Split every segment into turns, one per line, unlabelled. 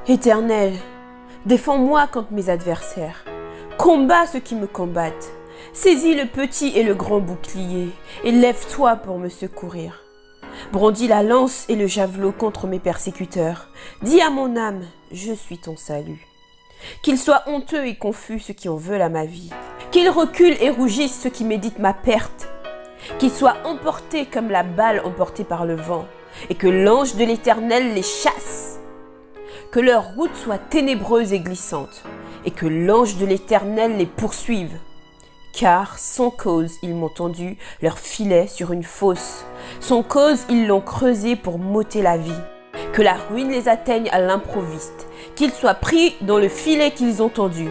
Éternel, défends-moi contre mes adversaires. Combats ceux qui me combattent. Saisis le petit et le grand bouclier et lève-toi pour me secourir. Brandis la lance et le javelot contre mes persécuteurs. Dis à mon âme, je suis ton salut. Qu'ils soient honteux et confus ceux qui en veulent à ma vie. Qu'ils reculent et rougissent ceux qui méditent ma perte. Qu'ils soient emportés comme la balle emportée par le vent et que l'ange de l'Éternel les chasse. Que leur route soit ténébreuse et glissante et que l'ange de l'Éternel les poursuive. Car sans cause ils m'ont tendu leur filet sur une fosse. Sans cause ils l'ont creusé pour m'ôter la vie. Que la ruine les atteigne à l'improviste. Qu'ils soient pris dans le filet qu'ils ont tendu.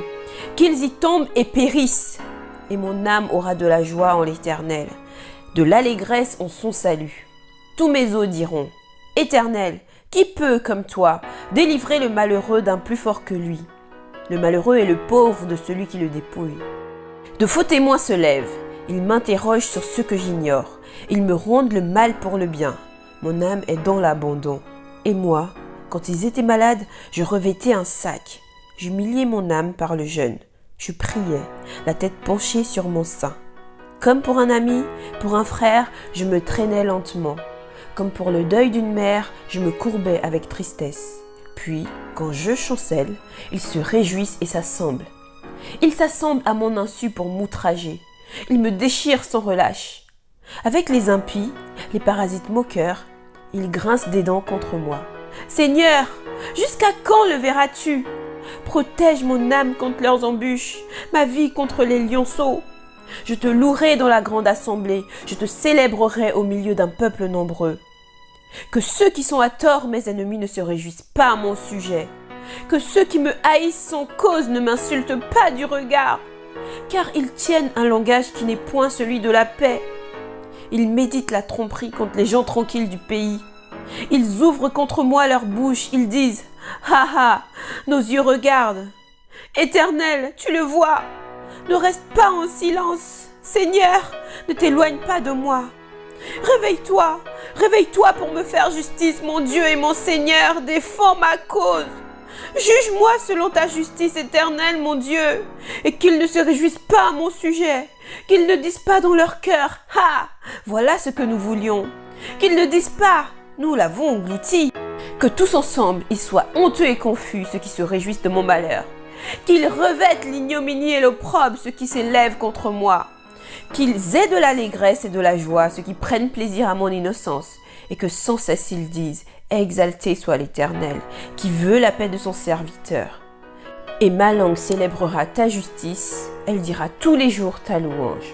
Qu'ils y tombent et périssent. Et mon âme aura de la joie en l'Éternel, de l'allégresse en son salut. Tous mes os diront, Éternel, qui peut, comme toi, délivrer le malheureux d'un plus fort que lui? Le malheureux est le pauvre de celui qui le dépouille. De faux témoins se lèvent, ils m'interrogent sur ce que j'ignore. Ils me rendent le mal pour le bien. Mon âme est dans l'abandon. Et moi, quand ils étaient malades, je revêtais un sac. J'humiliais mon âme par le jeûne. Je priais, la tête penchée sur mon sein. Comme pour un ami, pour un frère, je me traînais lentement. Comme pour le deuil d'une mère, je me courbais avec tristesse. Puis, quand je chancelle, ils se réjouissent et s'assemblent. Ils s'assemblent à mon insu pour m'outrager. Ils me déchirent sans relâche. Avec les impies, les parasites moqueurs, ils grincent des dents contre moi. Seigneur, jusqu'à quand le verras-tu? Protège mon âme contre leurs embûches, ma vie contre les lionceaux. Je te louerai dans la grande assemblée, je te célébrerai au milieu d'un peuple nombreux. Que ceux qui sont à tort, mes ennemis, ne se réjouissent pas à mon sujet. Que ceux qui me haïssent sans cause ne m'insultent pas du regard, car ils tiennent un langage qui n'est point celui de la paix. Ils méditent la tromperie contre les gens tranquilles du pays. Ils ouvrent contre moi leur bouche, ils disent « Ha ha, nos yeux regardent. Éternel, tu le vois. Ne reste pas en silence. Seigneur, ne t'éloigne pas de moi. Réveille-toi, réveille-toi pour me faire justice, mon Dieu et mon Seigneur, défends ma cause. Juge-moi selon ta justice éternelle, mon Dieu, et qu'ils ne se réjouissent pas à mon sujet, qu'ils ne disent pas dans leur cœur « Ha, voilà ce que nous voulions », qu'ils ne disent pas « Nous l'avons englouti ». Que tous ensemble, ils soient honteux et confus, ceux qui se réjouissent de mon malheur. Qu'ils revêtent l'ignominie et l'opprobre, ceux qui s'élèvent contre moi. Qu'ils aient de l'allégresse et de la joie, ceux qui prennent plaisir à mon innocence. Et que sans cesse ils disent « Exalté soit l'Éternel, qui veut la paix de son serviteur. » Et ma langue célébrera ta justice, elle dira tous les jours ta louange.